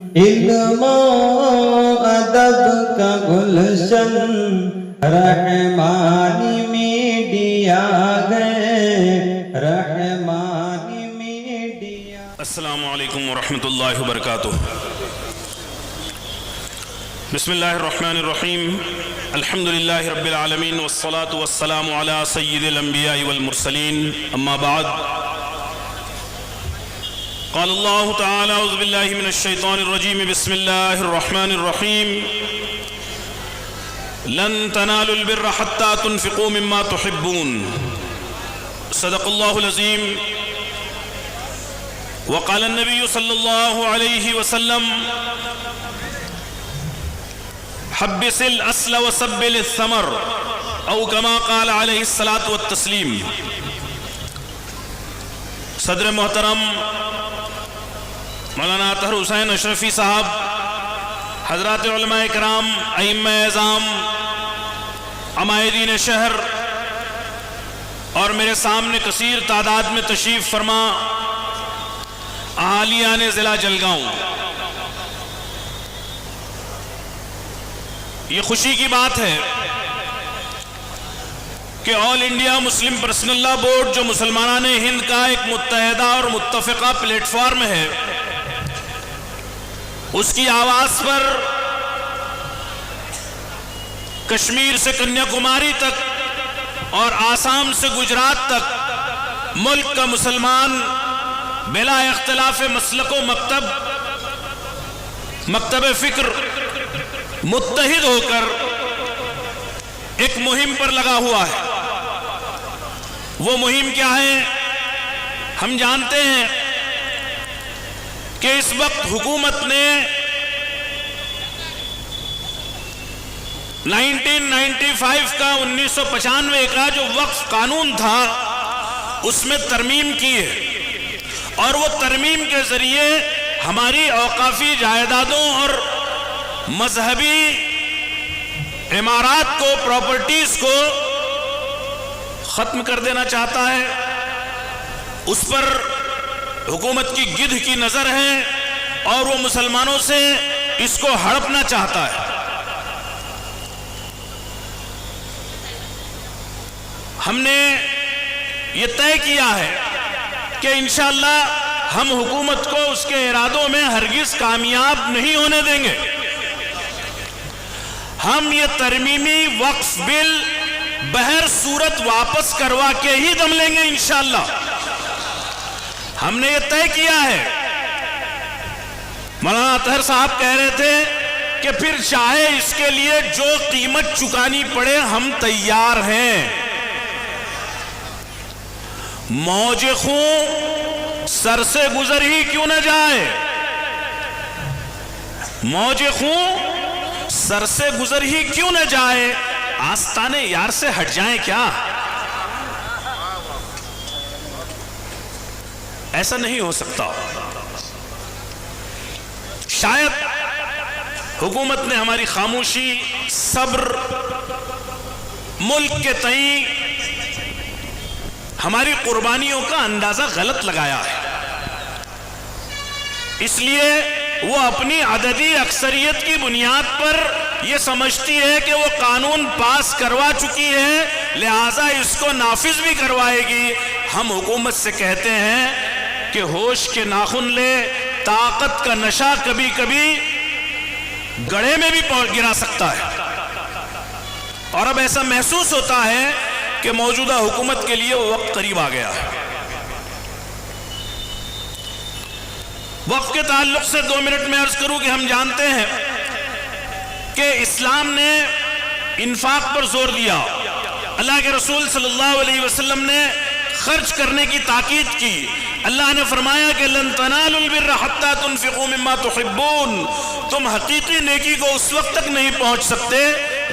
علم و ادب کا گلشن رحمانی میڈیا گئے، رحمانی میڈیا۔ السلام علیکم ورحمۃ اللہ وبرکاتہ۔ بسم اللہ الرحمن الرحیم، الحمد للہ رب العالمین والصلاة والسلام علی سید الانبیاء والمرسلین، اما بعد۔ قال اللہ تعالی اعوذ باللہ من الشیطان الرجیم، بسم اللہ الرحمن الرحیم، لن تنالوا البر حتى تنفقوا مما تحبون، صدق اللہ العظیم۔ وقال النبی صلی اللہ علیہ وسلم، حبس الأصل وسبل الثمر، او كما قال علیہ الصلاة والتسلیم۔ صدر محترم مولانا اطہر حسین اشرفی صاحب، حضرات علماء کرام، ائمہ اعظام، عمائدین شہر، اور میرے سامنے کثیر تعداد میں تشریف فرما اہالیان ضلع جلگاؤں، یہ خوشی کی بات ہے کہ آل انڈیا مسلم پرسنل لا بورڈ، جو مسلمانان ہند کا ایک متحدہ اور متفقہ پلیٹ فارم ہے، اس کی آواز پر کشمیر سے کنیا کماری تک اور آسام سے گجرات تک ملک کا مسلمان بلا اختلاف مسلک و مکتب فکر متحد ہو کر ایک مہم پر لگا ہوا ہے۔ وہ مہم کیا ہے؟ ہم جانتے ہیں کہ اس وقت حکومت نے 1995 کا 1995 کا جو وقف قانون تھا اس میں ترمیم کی ہے، اور وہ ترمیم کے ذریعے ہماری اوقافی جائیدادوں اور مذہبی عمارات کو، پراپرٹیز کو ختم کر دینا چاہتا ہے۔ اس پر حکومت کی گدھ کی نظر ہے اور وہ مسلمانوں سے اس کو ہڑپنا چاہتا ہے۔ ہم نے یہ طے کیا ہے کہ انشاءاللہ ہم حکومت کو اس کے ارادوں میں ہرگز کامیاب نہیں ہونے دیں گے۔ ہم یہ ترمیمی وقف بل بہر صورت واپس کروا کے ہی دم لیں گے انشاءاللہ۔ ہم نے یہ طے کیا ہے۔ مولانا اطہر صاحب کہہ رہے تھے کہ پھر چاہے اس کے لیے جو قیمت چکانی پڑے ہم تیار ہیں۔ موج خون سر سے گزر ہی کیوں نہ جائے، موج خون سر سے گزر ہی کیوں نہ جائے، آستانے یار سے ہٹ جائیں کیا؟ ایسا نہیں ہو سکتا۔ شاید حکومت نے ہماری خاموشی، صبر، ملک کے تئیں ہماری قربانیوں کا اندازہ غلط لگایا ہے، اس لیے وہ اپنی عددی اکثریت کی بنیاد پر یہ سمجھتی ہے کہ وہ قانون پاس کروا چکی ہے، لہٰذا اس کو نافذ بھی کروائے گی۔ ہم حکومت سے کہتے ہیں کہ ہوش کے ناخن لے، طاقت کا نشہ کبھی کبھی گڑھے میں بھی گرا سکتا ہے، اور اب ایسا محسوس ہوتا ہے کہ موجودہ حکومت کے لیے وہ وقت قریب آ گیا ہے۔ وقف کے تعلق سے 2 منٹ میں عرض کروں کہ ہم جانتے ہیں کہ اسلام نے انفاق پر زور دیا۔ اللہ کے رسول صلی اللہ علیہ وسلم نے خرچ کرنے کی تاکید کی۔ اللہ نے فرمایا کہ لن تنالوا البر حتى تنفقوا مما تحبون، تم حقیقی نیکی کو اس وقت تک نہیں پہنچ سکتے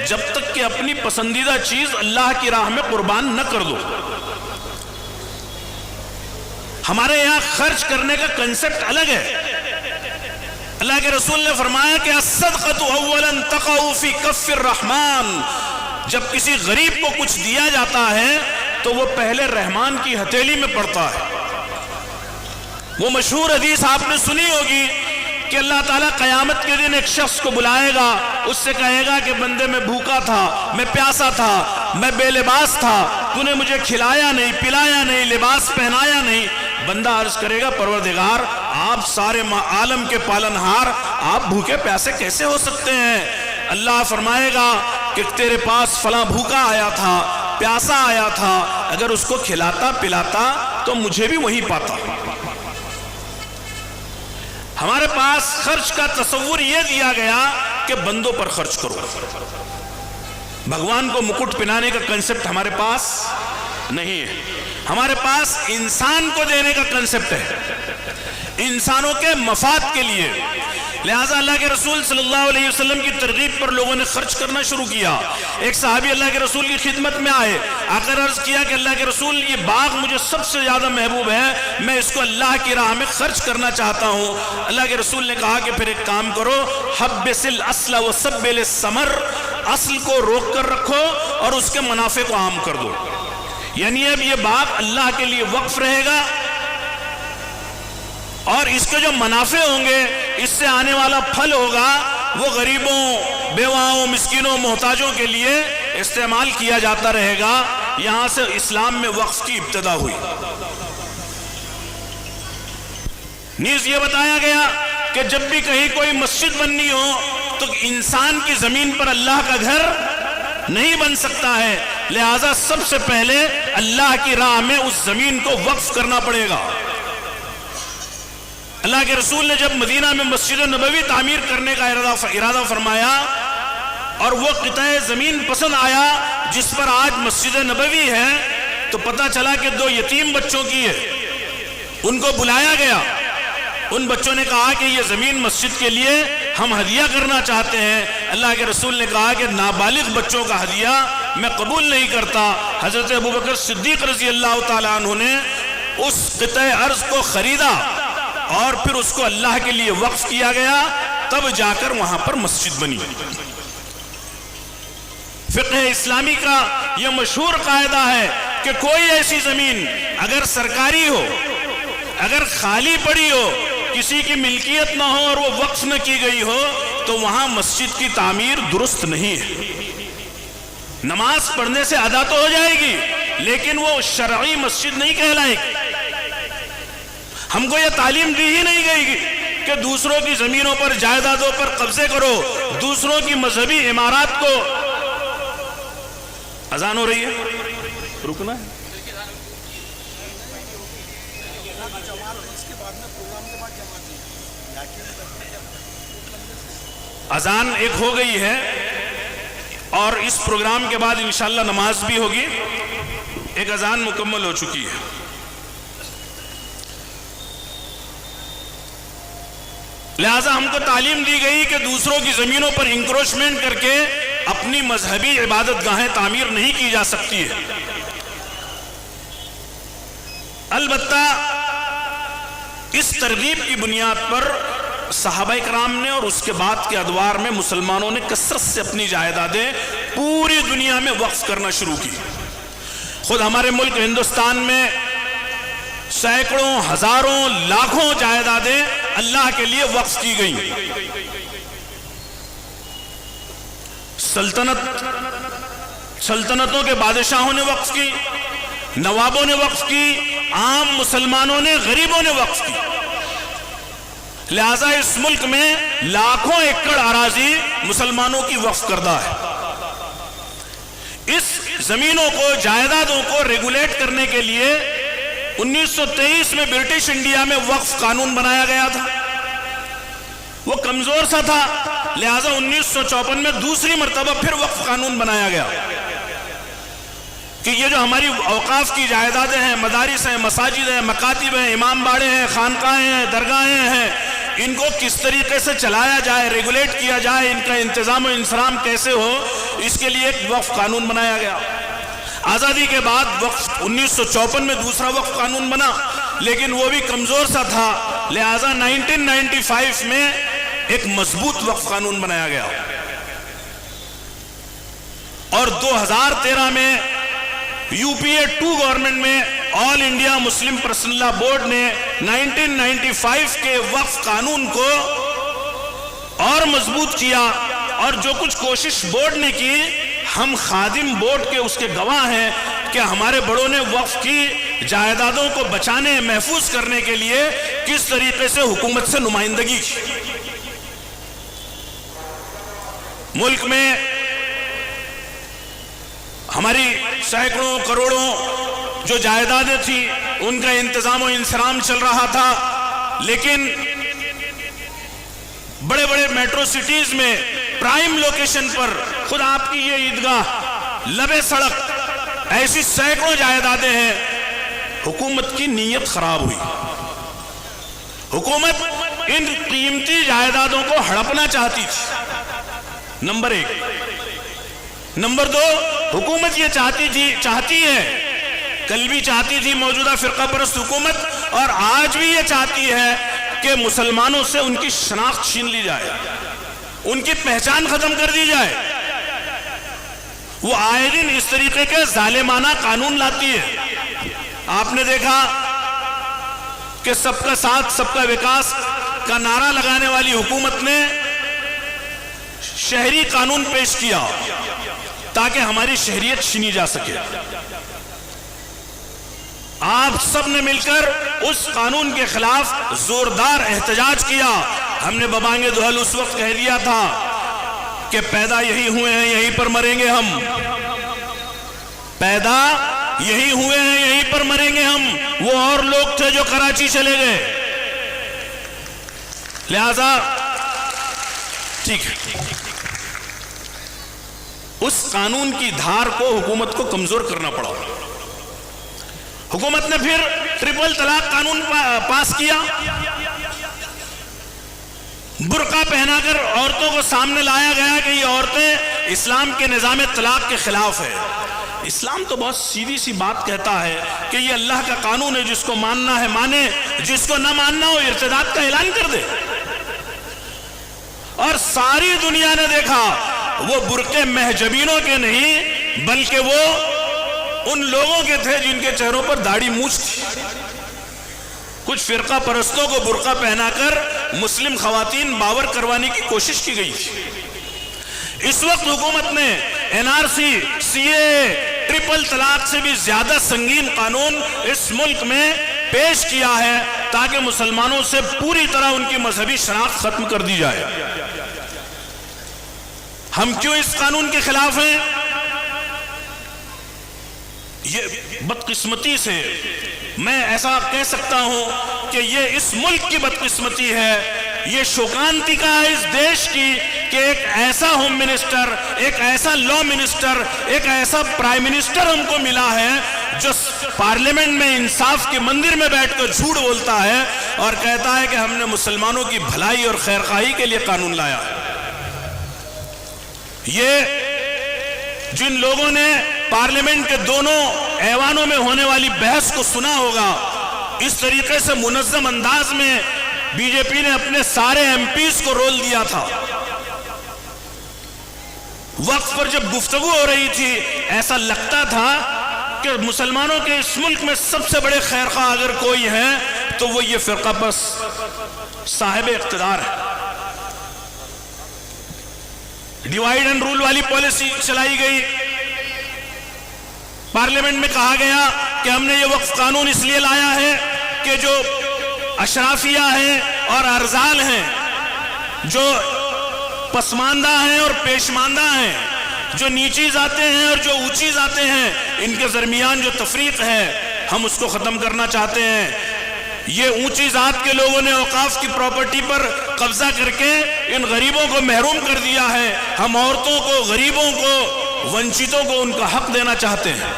جب تک کہ اپنی پسندیدہ چیز اللہ کی راہ میں قربان نہ کر دو۔ ہمارے یہاں خرچ کرنے کا کنسپٹ الگ ہے۔ اللہ کے رسول نے فرمایا کہ الصدقۃ اولا تقع فی کف الرحمن، جب کسی غریب کو کچھ دیا جاتا ہے تو وہ پہلے رحمان کی ہتھیلی میں پڑتا ہے۔ وہ مشہور حدیث آپ نے سنی ہوگی کہ اللہ تعالیٰ قیامت کے دن ایک شخص کو بلائے گا, اس سے کہے گا کہ بندے میں بھوکا تھا, میں پیاسا تھا, میں بے لباس تھا, تو نے مجھے کھلایا نہیں, پلایا نہیں, لباس پہنایا نہیں. بندہ عرض کرے گا پروردگار آپ سارے عالم کے پالنہار, آپ بھوکے پیاسے کیسے ہو سکتے ہیں؟ اللہ فرمائے گا کہ تیرے پاس فلاں بھوکا آیا تھا, پیاسا آیا تھا, اگر اس کو کھلاتا پلاتا تو مجھے بھی وہی پاتا. ہمارے پاس خرچ کا تصور یہ دیا گیا کہ بندوں پر خرچ کرو. بھگوان کو مکٹ پہنانے کا کنسپٹ ہمارے پاس نہیں ہے. ہمارے پاس انسان کو دینے کا کنسپٹ ہے, انسانوں کے مفاد کے لیے. لہٰذا اللہ کے رسول صلی اللہ علیہ وسلم کی ترغیب پر لوگوں نے خرچ کرنا شروع کیا. ایک صحابی اللہ کے رسول کی خدمت میں آئے, آ کر عرض کیا کہ اللہ کے رسول یہ باغ مجھے سب سے زیادہ محبوب ہے, میں اس کو اللہ کی راہ میں خرچ کرنا چاہتا ہوں. اللہ کے رسول نے کہا کہ پھر ایک کام کرو, حبس الاصل وسبل الثمر, اصل کو روک کر رکھو اور اس کے منافع کو عام کر دو. یعنی اب یہ باغ اللہ کے لیے وقف رہے گا اور اس کے جو منافع ہوں گے, اس سے آنے والا پھل ہوگا, وہ غریبوں, بیواؤں, مسکینوں, محتاجوں کے لیے استعمال کیا جاتا رہے گا. یہاں سے اسلام میں وقف کی ابتدا ہوئی. نیز یہ بتایا گیا کہ جب بھی کہیں کوئی مسجد بننی ہو تو انسان کی زمین پر اللہ کا گھر نہیں بن سکتا ہے, لہذا سب سے پہلے اللہ کی راہ میں اس زمین کو وقف کرنا پڑے گا. اللہ کے رسول نے جب مدینہ میں مسجد نبوی تعمیر کرنے کا ارادہ فرمایا اور وہ قطع زمین پسند آیا جس پر آج مسجد نبوی ہے, تو پتہ چلا کہ 2 یتیم بچوں کی ہے. ان کو بلایا گیا, ان بچوں نے کہا کہ یہ زمین مسجد کے لیے ہم ہدیہ کرنا چاہتے ہیں. اللہ کے رسول نے کہا کہ نابالغ بچوں کا ہدیہ میں قبول نہیں کرتا. حضرت ابوبکر صدیق رضی اللہ تعالیٰ عنہ نے اس قطع ارض کو خریدا اور پھر اس کو اللہ کے لیے وقف کیا گیا, تب جا کر وہاں پر مسجد بنی. فقہ اسلامی کا یہ مشہور قاعدہ ہے کہ کوئی ایسی زمین اگر سرکاری ہو, اگر خالی پڑی ہو, کسی کی ملکیت نہ ہو اور وہ وقف نہ کی گئی ہو, تو وہاں مسجد کی تعمیر درست نہیں ہے. نماز پڑھنے سے ادا تو ہو جائے گی لیکن وہ شرعی مسجد نہیں کہلائے گی. ہم کو یہ تعلیم دی ہی نہیں گئی کہ دوسروں کی زمینوں پر, جائیدادوں پر قبضے کرو, دوسروں کی مذہبی عمارات کو. اذان ہو رہی ہے, رکنا ہے. اذان ایک ہو گئی ہے اور اس پروگرام کے بعد انشاءاللہ نماز بھی ہوگی. ایک اذان مکمل ہو چکی ہے. لہٰذا ہم کو تعلیم دی گئی کہ دوسروں کی زمینوں پر انکروچمنٹ کر کے اپنی مذہبی عبادت گاہیں تعمیر نہیں کی جا سکتی ہے. البتہ اس ترغیب کی بنیاد پر صحابہ کرام نے اور اس کے بعد کے ادوار میں مسلمانوں نے کثرت سے اپنی جائیدادیں پوری دنیا میں وقف کرنا شروع کی. خود ہمارے ملک ہندوستان میں سینکڑوں, ہزاروں, لاکھوں جائیدادیں اللہ کے لیے وقف کی گئیں. سلطنتوں کے بادشاہوں نے وقف کی, نوابوں نے وقف کی, عام مسلمانوں نے, غریبوں نے وقف کی. لہذا اس ملک میں لاکھوں ایکڑ اراضی مسلمانوں کی وقف کردہ ہے. اس زمینوں کو, جائیدادوں کو ریگولیٹ کرنے کے لیے 1923 میں برٹش انڈیا میں وقف قانون بنایا گیا تھا. وہ کمزور سا تھا, لہذا 1954 میں دوسری مرتبہ پھر وقف قانون بنایا گیا کہ یہ جو ہماری اوقاف کی جائیدادیں ہیں, مدارس ہیں, مساجد ہیں, مکاتب ہیں, امام باڑے ہیں, خانقاہیں ہیں, درگاہیں ہیں, ان کو کس طریقے سے چلایا جائے, ریگولیٹ کیا جائے, ان کا انتظام و انصرام کیسے ہو, اس کے لیے ایک وقف قانون بنایا گیا. آزادی کے بعد وقف 1954 میں دوسرا وقف قانون بنا, لیکن وہ بھی کمزور سا تھا, لہذا 1995 میں ایک مضبوط وقف قانون بنایا گیا. اور 2013 میں UPA 2 گورنمنٹ میں آل انڈیا مسلم پرسنل لا بورڈ نے 1995 کے وقف قانون کو مضبوط کیا، اور جو کچھ کوشش بورڈ نے کی، ہم خادم بورڈ کے اس کے گواہ ہیں کہ ہمارے بڑوں نے وقف کی جائیدادوں کو بچانے، محفوظ کرنے کے لیے کس طریقے سے حکومت سے نمائندگی کی۔ ملک میں ہماری سینکڑوں کروڑوں جو جائیدادیں تھیں ان کا انتظام و انصرام چل رہا تھا، لیکن بڑے بڑے میٹرو سٹیز میں پرائم لوکیشن پر، خود آپ کی یہ عیدگاہ، لبے سڑک، ایسی سینکڑوں جائیدادیں ہیں۔ حکومت کی نیت خراب ہوئی، حکومت ان قیمتی جائیدادوں کو ہڑپنا چاہتی تھی، نمبر ایک۔ نمبر دو، حکومت یہ چاہتی ہے، کل بھی چاہتی تھی موجودہ فرقہ پرست حکومت، اور آج بھی یہ چاہتی ہے کہ مسلمانوں سے ان کی شناخت چھین لی جائے، ان کی پہچان ختم کر دی جائے۔ وہ آئے دن اس طریقے کے ظالمانہ قانون لاتی ہے۔ آپ نے دیکھا کہ سب کا ساتھ سب کا وکاس کا نعرہ لگانے والی حکومت نے شہری قانون پیش کیا تاکہ ہماری شہریت چھینی جا سکے۔ آپ سب نے مل کر اس قانون کے خلاف زوردار احتجاج کیا۔ ہم نے ببانگ دہل اس وقت کہہ دیا تھا کہ پیدا یہی ہوئے ہیں یہیں پر مریں گے ہم، پیدا یہی ہوئے ہیں یہیں پر مریں گے ہم۔ وہ اور لوگ تھے جو کراچی چلے گئے، لہذا ٹھیک ہے، اس قانون کی دھار کو حکومت کو کمزور کرنا پڑا۔ حکومت نے پھر ٹرپل طلاق قانون پاس کیا، برقع پہنا کر عورتوں کو سامنے لایا گیا کہ یہ عورتیں اسلام کے نظام طلاق کے خلاف ہے۔ اسلام تو بہت سیدھی سی بات کہتا ہے کہ یہ اللہ کا قانون ہے، جس کو ماننا ہے مانے، جس کو نہ ماننا ہو ارتداد کا اعلان کر دے۔ اور ساری دنیا نے دیکھا وہ برقعے محجبینوں کے نہیں بلکہ وہ ان لوگوں کے تھے جن کے چہروں پر داڑھی مونچھ تھی۔ کچھ فرقہ پرستوں کو برقع پہنا کر مسلم خواتین باور کروانے کی کوشش کی گئی تھی۔ اس وقت حکومت نے NRC، CAA، ٹرپل طلاق سے بھی زیادہ سنگین قانون اس ملک میں پیش کیا ہے تاکہ مسلمانوں سے پوری طرح ان کی مذہبی شناخت ختم کر دی جائے۔ ہم کیوں اس قانون کے خلاف ہیں؟ یہ بدقسمتی سے میں ایسا کہہ سکتا ہوں کہ یہ اس ملک کی بدقسمتی ہے، یہ شوکانتیکا ہے اس دیش کی کہ ایک ایسا ہوم منسٹر، ایک ایسا لا منسٹر، ایک ایسا پرائم منسٹر ہم کو ملا ہے جو پارلیمنٹ میں انصاف کے مندر میں بیٹھ کر جھوٹ بولتا ہے اور کہتا ہے کہ ہم نے مسلمانوں کی بھلائی اور خیرخواہی کے لیے قانون لایا ہے۔ یہ جن لوگوں نے پارلیمنٹ کے دونوں ایوانوں میں ہونے والی بحث کو سنا ہوگا، اس طریقے سے منظم انداز میں بی جے پی نے اپنے سارے MPs کو رول دیا تھا۔ وقت پر جب گفتگو ہو رہی تھی ایسا لگتا تھا کہ مسلمانوں کے اس ملک میں سب سے بڑے خیرخواہ اگر کوئی ہے تو وہ یہ فرقہ بس صاحب اقتدار ہے۔ ڈیوائیڈ اینڈ رول والی پالیسی چلائی گئی، پارلیمنٹ میں کہا گیا کہ ہم نے یہ وقف قانون اس لیے لایا ہے کہ جو اشرافیہ ہیں اور ارذال ہیں، جو پسماندہ ہیں اور پیشماندہ ہیں، جو نیچی ذاتیں ہیں اور جو اونچی ذاتیں ہیں، ان کے درمیان جو تفریق ہے ہم اس کو ختم کرنا چاہتے ہیں۔ یہ اونچی ذات کے لوگوں نے اوقاف کی پراپرٹی پر قبضہ کر کے ان غریبوں کو محروم کر دیا ہے، ہم عورتوں کو، غریبوں کو، ونچتوں کو ان کا حق دینا چاہتے ہیں۔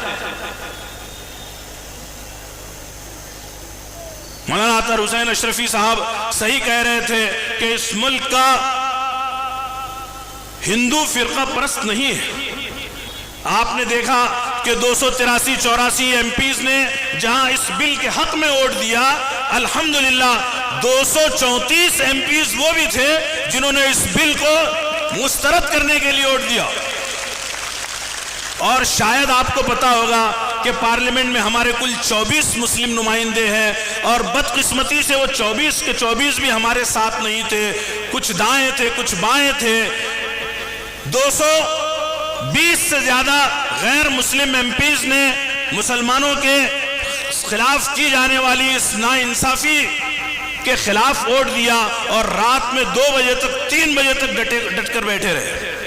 مولانا عطار حسین اشرفی صاحب صحیح کہہ رہے تھے کہ اس ملک کا ہندو فرقہ پرست نہیں ہے۔ آپ نے دیکھا کہ 283-84 MPs نے جہاں اس بل کے حق میں ووٹ دیا، الحمدللہ 234 MPs وہ بھی تھے جنہوں نے اس بل کو مسترد کرنے کے لیے ووٹ دیا۔ اور شاید آپ کو پتا ہوگا کہ پارلیمنٹ میں ہمارے کل 24 مسلم نمائندے ہیں اور بدقسمتی سے وہ 24 کے 24 بھی ہمارے ساتھ نہیں تھے، کچھ دائیں تھے کچھ بائیں تھے۔ 220 سے زیادہ غیر مسلم ایم پیز نے مسلمانوں کے خلاف کی جانے والی اس ناانصافی کے خلاف ووٹ دیا اور رات میں 2 بجے تک 3 بجے تک ڈٹ کر بیٹھے رہے۔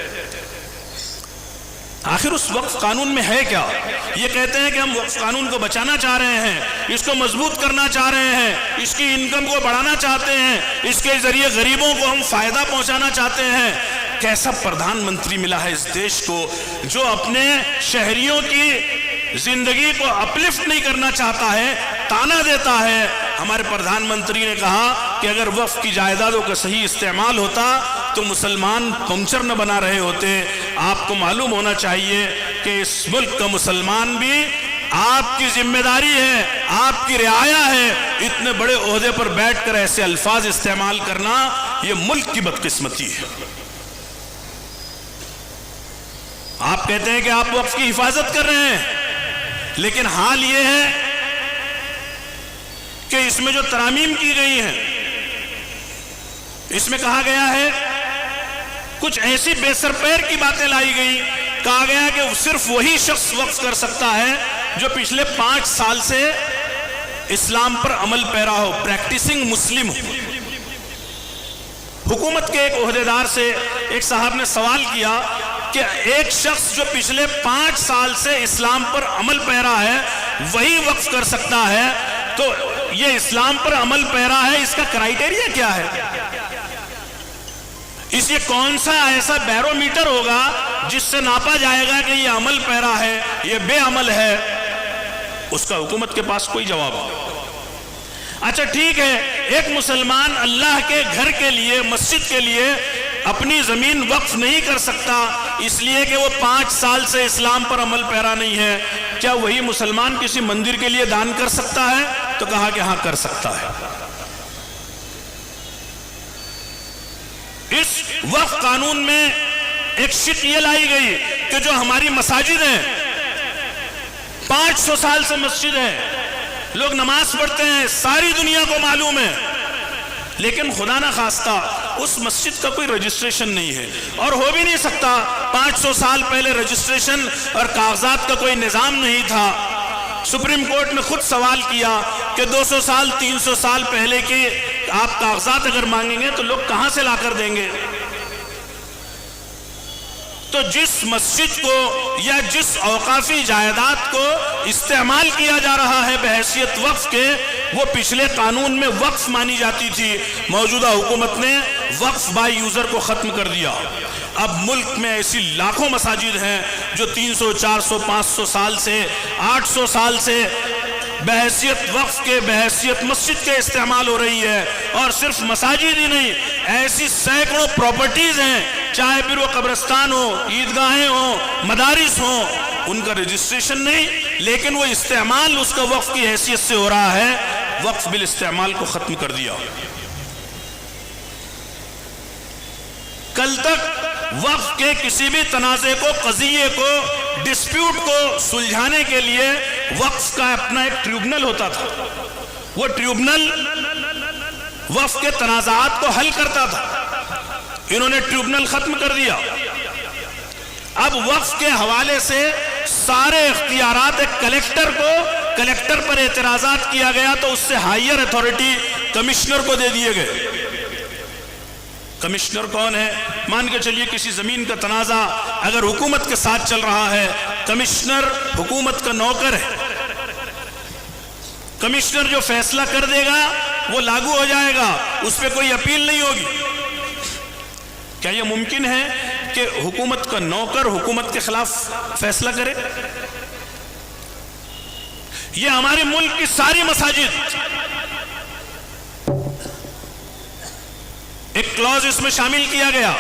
آخر اس وقف قانون میں ہے کیا؟ یہ کہتے ہیں کہ ہم وقف قانون کو بچانا چاہ رہے ہیں، اس کو مضبوط کرنا چاہ رہے ہیں، اس کی انکم کو بڑھانا چاہتے ہیں، اس کے ذریعے غریبوں کو ہم فائدہ پہنچانا چاہتے ہیں۔ کیسا پردھان منتری ملا ہے اس دیش کو جو اپنے شہریوں کی زندگی کو اپلفٹ نہیں کرنا چاہتا ہے، تانا دیتا ہے۔ ہمارے پردھان منتری نے کہا کہ اگر وقف کی جائیدادوں کا صحیح استعمال ہوتا تو مسلمان پنچر نہ بنا رہے ہوتے۔ آپ کو معلوم ہونا چاہیے کہ اس ملک کا مسلمان بھی آپ کی ذمہ داری ہے، آپ کی رعایا ہے۔ اتنے بڑے عہدے پر بیٹھ کر ایسے الفاظ استعمال کرنا یہ ملک کی بدقسمتی ہے۔ آپ کہتے ہیں کہ آپ وقف کی حفاظت کر رہے ہیں، لیکن حال یہ ہے کہ اس میں جو ترامیم کی گئی ہیں، اس میں کہا گیا ہے کچھ ایسی بے سر پیر کی باتیں لائی گئی۔ کہا گیا کہ صرف وہی شخص وقف کر سکتا ہے جو پچھلے 5 سال سے اسلام پر عمل پیرا ہو، پریکٹسنگ مسلم ہو۔ حکومت کے ایک عہدیدار سے ایک صاحب نے سوال کیا کہ ایک شخص جو پچھلے 5 سال سے اسلام پر عمل پیرا ہے وہی وقف کر سکتا ہے، تو یہ اسلام پر عمل پیرا ہے، اس کا کرائیٹیریا کیا ہے؟ اس یہ کون سا ایسا بیرو میٹر ہوگا جس سے ناپا جائے گا کہ یہ عمل پیرا ہے، یہ بے عمل ہے؟ اس کا حکومت کے پاس کوئی جواب نہیں۔ اچھا ٹھیک ہے، ایک مسلمان اللہ کے گھر کے لیے، مسجد کے لیے اپنی زمین وقف نہیں کر سکتا اس لیے کہ وہ 5 سال سے اسلام پر عمل پیرا نہیں ہے، کیا وہی مسلمان کسی مندر کے لیے دان کر سکتا ہے؟ تو کہا کہ ہاں کر سکتا ہے۔ اس وقف قانون میں ایک شک یہ لائی گئی کہ جو ہماری مساجد ہیں، 500 سال سے مسجد ہے، لوگ نماز پڑھتے ہیں، ساری دنیا کو معلوم ہے، لیکن خدا نہ خواستہ اس مسجد کا کوئی رجسٹریشن نہیں ہے اور ہو بھی نہیں سکتا۔ 500 سال پہلے رجسٹریشن اور کاغذات کا کوئی نظام نہیں تھا۔ سپریم کورٹ نے خود سوال کیا کہ 200 سال 300 سال پہلے کے آپ کاغذات اگر مانگیں گے تو لوگ کہاں سے لا کر دیں گے؟ تو جس مسجد کو یا جس اوقافی جائیداد کو استعمال کیا جا رہا ہے بحیثیت وقف کے، وہ پچھلے قانون میں وقف مانی جاتی تھی۔ موجودہ حکومت نے وقف بائی یوزر کو ختم کر دیا۔ اب ملک میں ایسی لاکھوں مساجد ہیں جو 300 400 500 سال سے 800 سال سے بحیثیت وقف کے، بحیثیت مسجد کے استعمال ہو رہی ہے۔ اور صرف مساجد ہی نہیں، ایسی سینکڑوں پراپرٹیز ہیں، چاہے پھر وہ قبرستان ہو، عیدگاہیں ہوں، مدارس ہوں، ان کا رجسٹریشن نہیں، لیکن وہ استعمال اس کا وقف کی حیثیت سے ہو رہا ہے۔ وقف بالاستعمال کو ختم کر دیا۔ کل تک وقف کے کسی بھی تنازع کو، قضیے کو، ڈسپیوٹ کو سلجھانے کے لیے وقف کا اپنا ایک ٹریبونل ہوتا تھا۔ وہ ٹریبونل وقف کے تنازعات کو حل کرتا تھا۔ انہوں نے ٹریبونل ختم کر دیا۔ اب وقف کے حوالے سے سارے اختیارات ایک کلیکٹر پر اعتراضات کیا گیا تو اس سے ہائیر اتھارٹی کمشنر کو دے دیے گئے۔ کمشنر کون ہے؟ مان کے چلیے کسی زمین کا تنازع اگر حکومت کے ساتھ چل رہا ہے، کمشنر حکومت کا نوکر ہے۔ کمشنر جو فیصلہ کر دے گا وہ لاگو ہو جائے گا، اس پہ کوئی اپیل نہیں ہوگی۔ کیا یہ ممکن ہے کہ حکومت کا نوکر حکومت کے خلاف فیصلہ کرے؟ یہ ہمارے ملک کی ساری مساجد، ایک کلوز اس میں شامل کیا گیا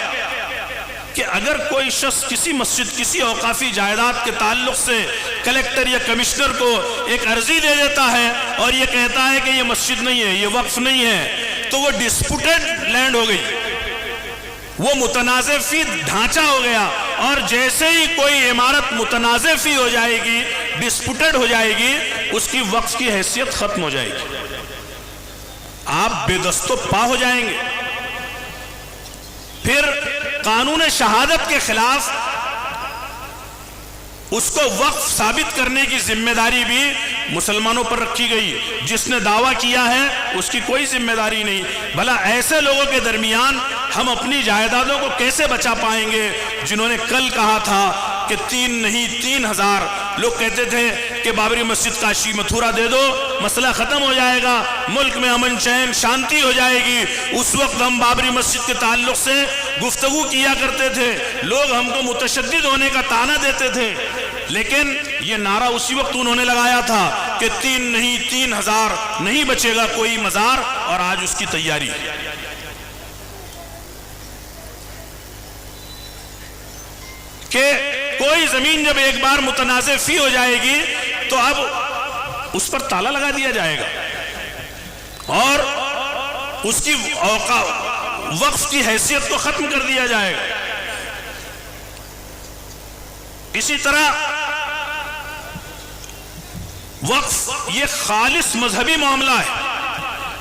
کہ اگر کوئی شخص کسی مسجد، کسی اوقافی جائیداد کے تعلق سے کلیکٹر یا کمشنر کو ایک عرضی دے دیتا ہے اور یہ کہتا ہے کہ یہ مسجد نہیں ہے، یہ وقف نہیں ہے، تو وہ ڈسپوٹڈ لینڈ ہو گئی، وہ متنازع فی ڈھانچہ ہو گیا۔ اور جیسے ہی کوئی عمارت متنازع فی ہو جائے گی ڈسپوٹڈ ہو جائے گی، اس کی وقف کی حیثیت ختم ہو جائے گی، آپ بے دست و پا ہو جائیں گے۔ پھر قانون شہادت کے خلاف اس کو وقف ثابت کرنے کی ذمہ داری بھی مسلمانوں پر رکھی گئی۔ جس نے دعویٰ کیا ہے اس کی کوئی ذمہ داری نہیں۔ بھلا ایسے لوگوں کے درمیان ہم اپنی جائیدادوں کو کیسے بچا پائیں گے جنہوں نے کل کہا تھا کہ 3 نہیں 3000 لوگ کہتے تھے کہ بابری مسجد کاشی متھورا دے دو، مسئلہ ختم ہو جائے گا، ملک میں امن چین شانتی ہو جائے گی۔ اس وقت ہم بابری مسجد کے تعلق سے گفتگو کیا کرتے تھے، لوگ ہم کو متشدد ہونے کا طعنہ دیتے تھے، لیکن یہ نعرہ اسی وقت انہوں نے لگایا تھا کہ 3 نہیں 3000 نہیں بچے گا کوئی مزار، اور آج اس کی تیاری ہے۔ کہ کوئی زمین جب ایک بار متنازع فی ہو جائے گی تو اب اس پر تالا لگا دیا جائے گا اور اس کی وقف کی حیثیت کو ختم کر دیا جائے گا۔ اسی طرح وقف یہ خالص مذہبی معاملہ ہے۔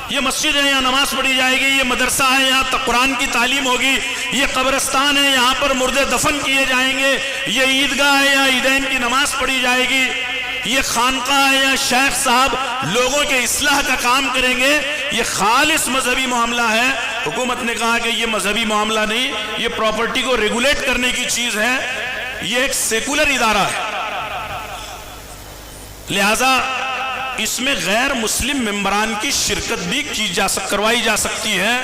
یہ مسجد ہے، یہاں نماز پڑھی جائے گی، یہ مدرسہ ہے، یہاں قرآن کی تعلیم ہوگی، یہ قبرستان ہے، یہاں پر مردے دفن کیے جائیں گے، یہ عیدگاہ ہے، یہاں عیدین کی نماز پڑھی جائے گی، یہ خانقاہ ہے، یہاں شیخ صاحب لوگوں کے اصلاح کا کام کریں گے۔ یہ خالص مذہبی معاملہ ہے۔ حکومت نے کہا کہ یہ مذہبی معاملہ نہیں، یہ پراپرٹی کو ریگولیٹ کرنے کی چیز ہے، یہ ایک سیکولر ادارہ ہے، لہذا اس میں غیر مسلم ممبران کی شرکت بھی کروائی جا سکتی ہے،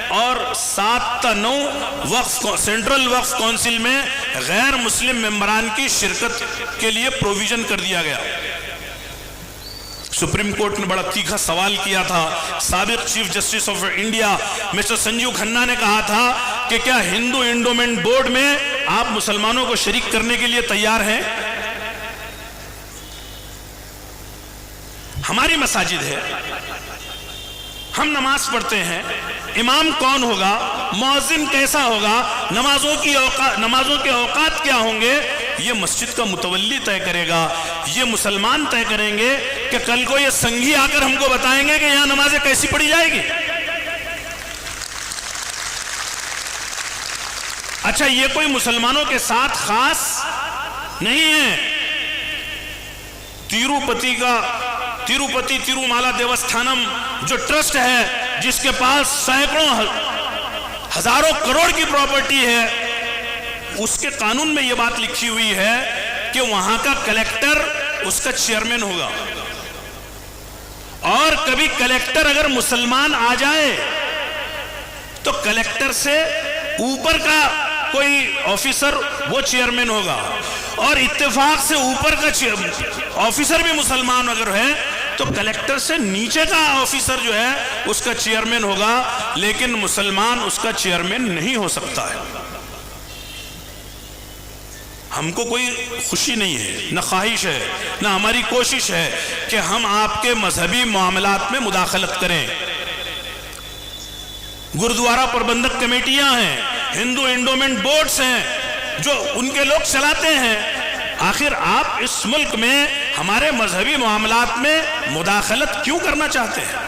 اور 7 تا 9 سینٹرل وقف کونسل میں غیر مسلم ممبران کی شرکت کے لیے پروویژن کر دیا گیا۔ سپریم کورٹ نے بڑا تیکھا سوال کیا تھا۔ سابق chief justice of India mister Sanjiv Khanna نے کہا تھا کہ کیا ہندو انڈومنٹ بورڈ میں آپ مسلمانوں کو شریک کرنے کے لیے تیار ہیں؟ ہماری مساجد ہے، ہم نماز پڑھتے ہیں، امام کون ہوگا، مؤذن کیسا ہوگا، نمازوں کے اوقات کیا ہوں گے، یہ مسجد کا متولی طے کرے گا۔ یہ مسلمان طے کریں گے کہ کل کو یہ سنگھی آ کر ہم کو بتائیں گے کہ یہاں نمازیں کیسی پڑھی جائے گی۔ اچھا، یہ کوئی مسلمانوں کے ساتھ خاص نہیں ہے۔ تیروپتی تیرومالا دیوستھانم جو ٹرسٹ ہے، جس کے پاس سینکڑوں ہزاروں کروڑ کی پراپرٹی ہے، اس کے قانون میں یہ بات لکھی ہوئی ہے کہ وہاں کا کلیکٹر اس کا چیئرمین ہوگا، اور کبھی کلیکٹر اگر مسلمان آ جائے تو کلیکٹر سے اوپر کا کوئی آفیسر وہ چیئرمین ہوگا، اور اتفاق سے اوپر کا آفیسر بھی مسلمان اگر ہے تو کلیکٹر سے نیچے کا آفیسر جو ہے اس کا چیئرمین ہوگا، لیکن مسلمان اس کا چیئرمین نہیں ہو سکتا ہے۔ ہم کو کوئی خوشی نہیں ہے، نہ خواہش ہے، نہ ہماری کوشش ہے کہ ہم آپ کے مذہبی معاملات میں مداخلت کریں۔ گردوارہ پربندھک کمیٹیاں ہیں، ہندو انڈومنٹ بورڈز ہیں جو ان کے لوگ چلاتے ہیں۔ آخر آپ اس ملک میں ہمارے مذہبی معاملات میں مداخلت کیوں کرنا چاہتے ہیں؟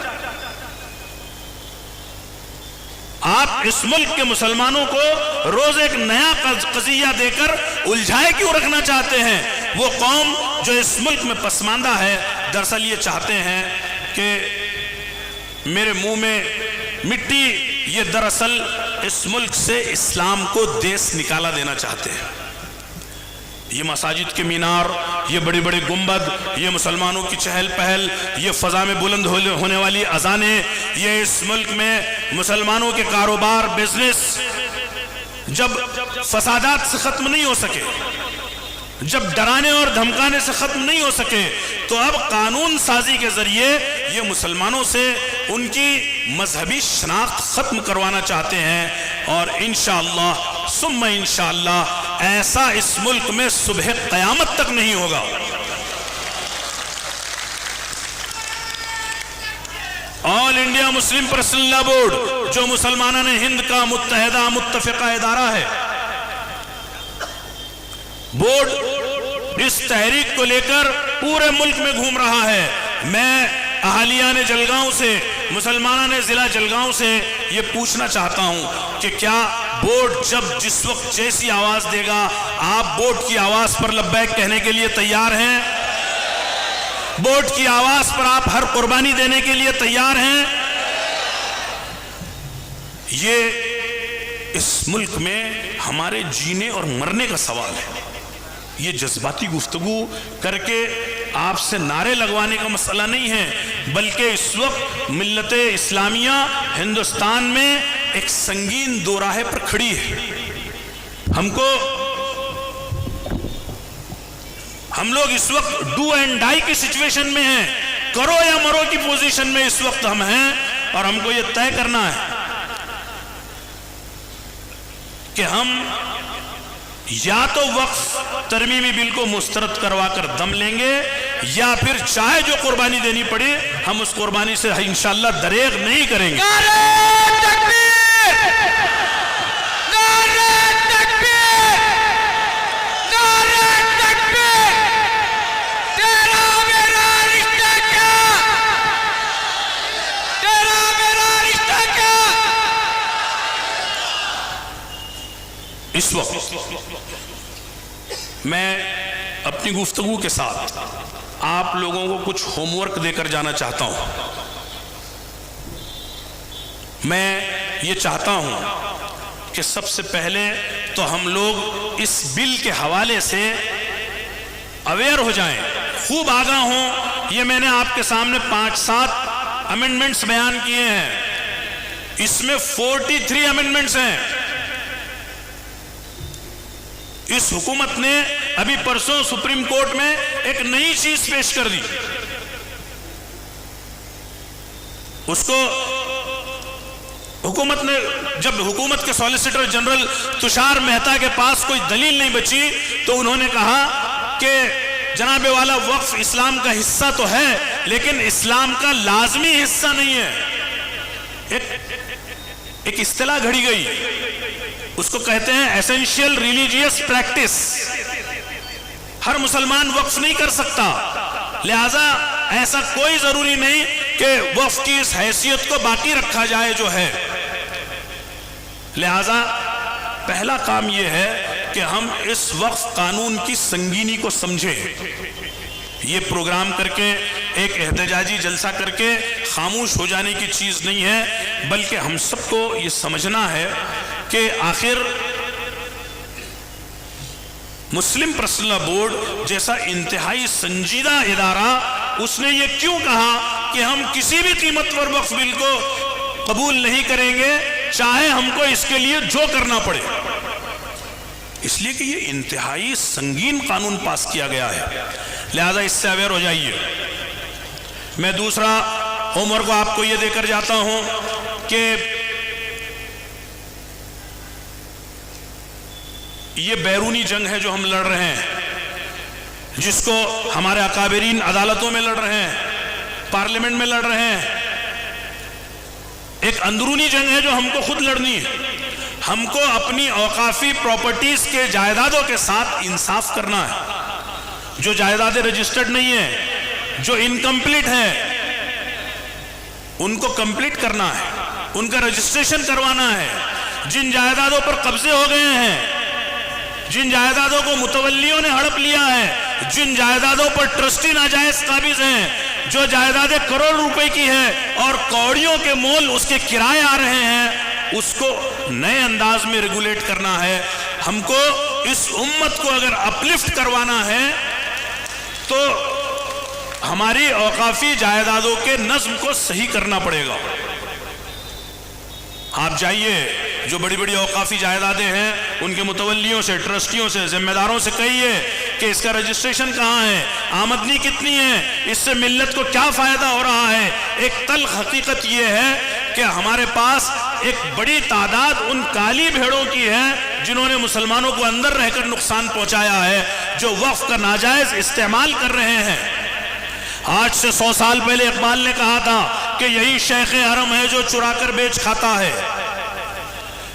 آپ اس ملک کے مسلمانوں کو روز ایک نیا قضیہ دے کر الجھائے کیوں رکھنا چاہتے ہیں؟ وہ قوم جو اس ملک میں پسماندہ ہے، دراصل یہ چاہتے ہیں کہ میرے منہ میں مٹی، یہ دراصل اس ملک سے اسلام کو دیس نکالا دینا چاہتے ہیں۔ یہ مساجد کے مینار، یہ بڑی بڑی گنبد، یہ مسلمانوں کی چہل پہل، یہ فضا میں بلند ہونے والی اذانیں، یہ اس ملک میں مسلمانوں کے کاروبار، بزنس، جب فسادات سے ختم نہیں ہو سکے، جب ڈرانے اور دھمکانے سے ختم نہیں ہو سکے، تو اب قانون سازی کے ذریعے یہ مسلمانوں سے ان کی مذہبی شناخت ختم کروانا چاہتے ہیں، اور انشاءاللہ ثم انشاءاللہ ایسا اس ملک میں صبح قیامت تک نہیں ہوگا۔ آل انڈیا مسلم پرسنل لا بورڈ جو مسلمانان ہند کا متحدہ متفقہ ادارہ ہے، بورڈ اس تحریک کو لے کر پورے ملک میں گھوم رہا ہے. میں اہالیان جلگاؤں سے، مسلمانان ضلع جلگاؤں سے یہ پوچھنا چاہتا ہوں کہ کیا بورڈ جس وقت جیسی آواز دے گا آپ بورڈ کی آواز پر لبیک کہنے کے لیے تیار ہیں؟ بورڈ کی آواز پر آپ ہر قربانی دینے کے لیے تیار ہیں؟ یہ اس ملک میں ہمارے جینے اور مرنے کا سوال ہے. یہ جذباتی گفتگو کر کے آپ سے نعرے لگوانے کا مسئلہ نہیں ہے، بلکہ اس وقت ملت اسلامیہ ہندوستان میں ایک سنگین دو راہے پر کھڑی ہے. ہم لوگ اس وقت ڈو اینڈ ڈائی کی سچویشن میں ہیں، کرو یا مرو کی پوزیشن میں اس وقت ہم ہیں، اور ہم کو یہ طے کرنا ہے کہ ہم یا تو وقف ترمیمی بل کو مسترد کروا کر دم لیں گے، یا پھر چاہے جو قربانی دینی پڑے ہم اس قربانی سے انشاءاللہ دریغ نہیں کریں گے. اس وقت میں اپنی گفتگو کے ساتھ آپ لوگوں کو کچھ ہوم ورک دے کر جانا چاہتا ہوں. میں یہ چاہتا ہوں کہ سب سے پہلے تو ہم لوگ اس بل کے حوالے سے اویئر ہو جائیں، خوب آگاہ ہوں. یہ میں نے آپ کے سامنے 5-7 امینڈمنٹس بیان کیے ہیں، اس میں 43 امینڈمنٹس ہیں. اس حکومت نے ابھی پرسوں سپریم کورٹ میں ایک نئی چیز پیش کر دی. اس کو حکومت نے، جب حکومت کے سالیسیٹر جنرل تشار مہتا کے پاس کوئی دلیل نہیں بچی تو انہوں نے کہا کہ جناب والا وقف اسلام کا حصہ تو ہے لیکن اسلام کا لازمی حصہ نہیں ہے. ایک اصطلاح گھڑی گئی، اس کو کہتے ہیں ایسنشیل ریلیجیس پریکٹس. ہر مسلمان وقف نہیں کر سکتا، لہذا ایسا کوئی ضروری نہیں کہ وقف کی اس حیثیت کو باقی رکھا جائے جو ہے. لہذا پہلا کام یہ ہے کہ ہم اس وقف قانون کی سنگینی کو سمجھیں. یہ پروگرام کر کے ایک احتجاجی جلسہ کر کے خاموش ہو جانے کی چیز نہیں ہے، بلکہ ہم سب کو یہ سمجھنا ہے کہ آخر مسلم پرسنل بورڈ جیسا انتہائی سنجیدہ ادارہ اس نے یہ کیوں کہا کہ ہم کسی بھی قیمت پر وقف بل کو قبول نہیں کریں گے، چاہے ہم کو اس کے لیے جو کرنا پڑے. اس لیے کہ یہ انتہائی سنگین قانون پاس کیا گیا ہے، لہذا اس سے اویئر ہو جائیے. میں دوسرا ہوم ورک آپ کو یہ دے کر جاتا ہوں کہ یہ بیرونی جنگ ہے جو ہم لڑ رہے ہیں، جس کو ہمارے اکابرین عدالتوں میں لڑ رہے ہیں، پارلیمنٹ میں لڑ رہے ہیں. ایک اندرونی جنگ ہے جو ہم کو خود لڑنی ہے. ہم کو اپنی اوقافی پراپرٹیز کے جائیدادوں کے ساتھ انصاف کرنا ہے. جو جائیدادیں رجسٹرڈ نہیں ہیں، جو انکمپلیٹ ہیں، ان کو کمپلیٹ کرنا ہے، ان کا رجسٹریشن کروانا ہے. جن جائیدادوں پر قبضے ہو گئے ہیں، جن جائیدادوں کو متولیوں نے ہڑپ لیا ہے، جن جائیدادوں پر ٹرسٹی ناجائز قابض ہیں، جو جائیدادیں کروڑ روپے کی ہیں اور کوڑیوں کے مول اس کے کرائے آ رہے ہیں، اس کو نئے انداز میں ریگولیٹ کرنا ہے. ہم کو اس امت کو اگر اپلفٹ کروانا ہے تو ہماری اوقافی جائیدادوں کے نظم کو صحیح کرنا پڑے گا. آپ جائیے، جو بڑی بڑی اوقافی جائیدادیں ہیں ان کے متولیوں سے، ٹرسٹیوں سے، ذمہ داروں سے کہیے کہ اس کا رجسٹریشن کہاں ہے، آمدنی کتنی ہے، اس سے ملت کو کیا فائدہ ہو رہا ہے. ایک تلخ حقیقت یہ ہے کہ ہمارے پاس ایک بڑی تعداد ان کالی بھیڑوں کی ہے جنہوں نے مسلمانوں کو اندر رہ کر نقصان پہنچایا ہے، جو وقف کا ناجائز استعمال کر رہے ہیں. آج سے 100 سال پہلے اقبال نے کہا تھا کہ یہی شیخ حرم ہے جو چرا کر بیچ کھاتا ہے.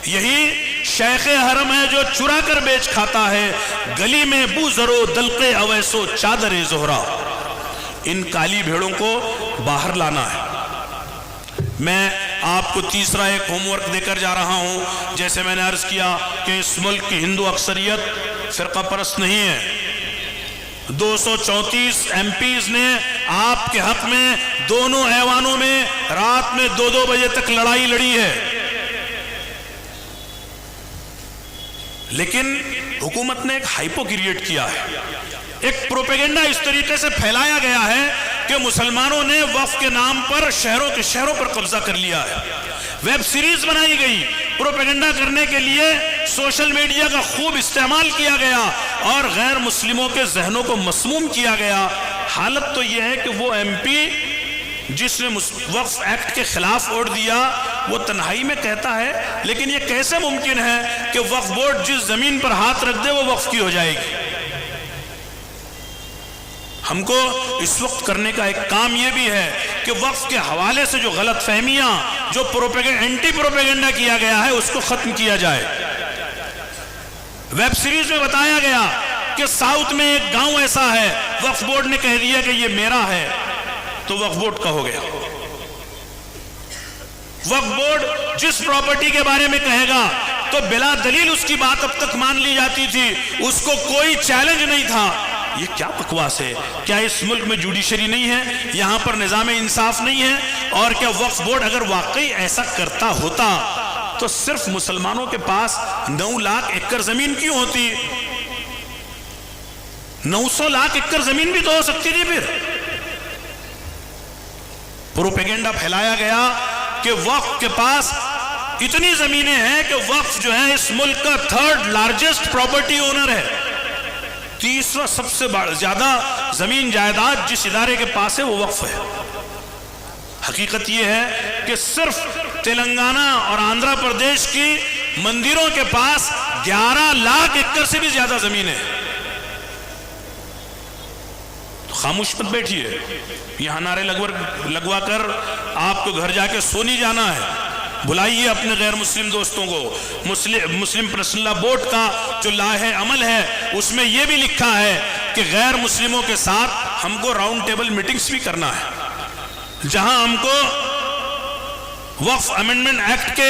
یہی شیخ حرم ہے جو چرا کر بیچ کھاتا ہے، گلی میں بو زرو دلقے اویسو چادر زہرا. ان کالی بھیڑوں کو باہر لانا ہے. میں آپ کو تیسرا ایک ہوم ورک دے کر جا رہا ہوں. جیسے میں نے عرض کیا کہ اس ملک کی ہندو اکثریت فرقہ پرست نہیں ہے. 234 ایم پیز نے آپ کے حق میں دونوں ایوانوں میں رات میں 2-2 بجے تک لڑائی لڑی ہے. لیکن حکومت نے ایک ہائپو کریٹ کیا ہے. ایک پروپیگنڈا اس طریقے سے پھیلایا گیا ہے کہ مسلمانوں نے وقف کے نام پر شہروں پر قبضہ کر لیا ہے. ویب سیریز بنائی گئی پروپیگنڈا کرنے کے لیے، سوشل میڈیا کا خوب استعمال کیا گیا اور غیر مسلموں کے ذہنوں کو مسموم کیا گیا. حالت تو یہ ہے کہ وہ ایم پی جس نے وقف ایکٹ کے خلاف ووٹ دیا وہ تنہائی میں کہتا ہے، لیکن یہ کیسے ممکن ہے کہ وقف بورڈ جس زمین پر ہاتھ رکھ دے وہ وقف کی ہو جائے گی. ہم کو اس وقت کرنے کا ایک کام یہ بھی ہے کہ وقف کے حوالے سے جو غلط فہمیاں، جو اینٹی پروپیگنڈا کیا گیا ہے اس کو ختم کیا جائے. ویب سیریز میں بتایا گیا کہ ساؤتھ میں ایک گاؤں ایسا ہے، وقف بورڈ نے کہہ دیا کہ یہ میرا ہے، تو وقف بورڈ کا ہو گیا. وقف بورڈ جس پراپرٹی کے بارے میں کہے گا تو بلا دلیل اس کی بات اب تک مان لی جاتی تھی، اس کو کوئی چیلنج نہیں تھا. یہ کیا بکواس ہے؟ کیا اس ملک میں جوڈیشری نہیں ہے؟ یہاں پر نظام انصاف نہیں ہے؟ اور کیا وقف بورڈ اگر واقعی ایسا کرتا ہوتا تو صرف مسلمانوں کے پاس 9 لاکھ ایکڑ زمین کیوں ہوتی؟ 900 لاکھ ایکڑ زمین بھی تو ہو سکتی تھی. پھر پروپیگنڈا پھیلایا گیا کہ وقف کے پاس اتنی زمینیں ہیں کہ وقف جو ہے اس ملک کا 3rd لارجسٹ پراپرٹی اونر ہے. تیسرا سب سے زیادہ زمین جائیداد جس ادارے کے پاس ہے وہ وقف ہے. حقیقت یہ ہے کہ صرف تلنگانہ اور آندھرا پردیش کی مندروں کے پاس 11 لاکھ ایکڑ سے بھی زیادہ زمین ہے. خاموش مت بیٹھیے. یہاں نعرے لگوا کر آپ کو گھر جا کے سو نہیں جانا ہے. بلائیے اپنے غیر مسلم دوستوں کو. مسلم پرسنل لا بورڈ کا جو لائحہ عمل ہے اس میں یہ بھی لکھا ہے کہ غیر مسلموں کے ساتھ ہم کو راؤنڈ ٹیبل میٹنگز بھی کرنا ہے، جہاں ہم کو وقف امینڈمنٹ ایکٹ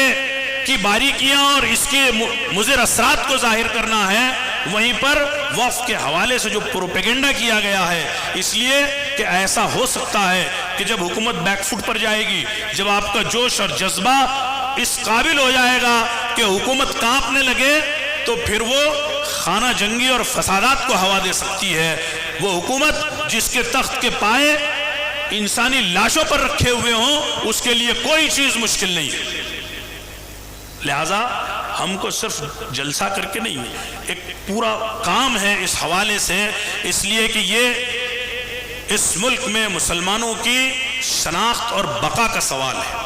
کی باریکیاں اور اس کے مضر اثرات کو ظاہر کرنا ہے. وہیں پر وقف کے حوالے سے جو پروپیگنڈا کیا گیا ہے، اس لیے کہ ایسا ہو سکتا ہے کہ جب حکومت بیک فٹ پر جائے گی، جب آپ کا جوش اور جذبہ اس قابل ہو جائے گا کہ حکومت کانپنے لگے، تو پھر وہ خانہ جنگی اور فسادات کو ہوا دے سکتی ہے. وہ حکومت جس کے تخت کے پائے انسانی لاشوں پر رکھے ہوئے ہوں، اس کے لیے کوئی چیز مشکل نہیں ہے. لہذا ہم کو صرف جلسہ کر کے نہیں، ایک پورا کام ہے اس حوالے سے، اس لیے کہ یہ اس ملک میں مسلمانوں کی شناخت اور بقا کا سوال ہے.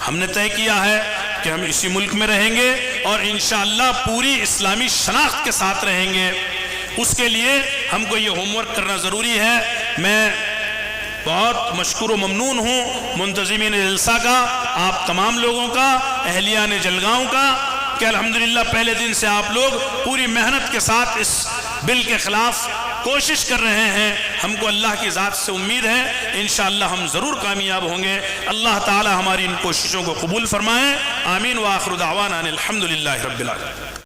ہم نے طے کیا ہے کہ ہم اسی ملک میں رہیں گے اور انشاءاللہ پوری اسلامی شناخت کے ساتھ رہیں گے. اس کے لیے ہم کو یہ ہوم ورک کرنا ضروری ہے. میں بہت مشکور و ممنون ہوں منتظمین جلسہ کا، آپ تمام لوگوں کا، اہلیان جلگاؤں کا، کہ الحمدللہ پہلے دن سے آپ لوگ پوری محنت کے ساتھ اس بل کے خلاف کوشش کر رہے ہیں. ہم کو اللہ کی ذات سے امید ہے انشاءاللہ ہم ضرور کامیاب ہوں گے. اللہ تعالی ہماری ان کوششوں کو قبول فرمائے. آمین. وآخر دعوانا الحمدللہ رب العالمین.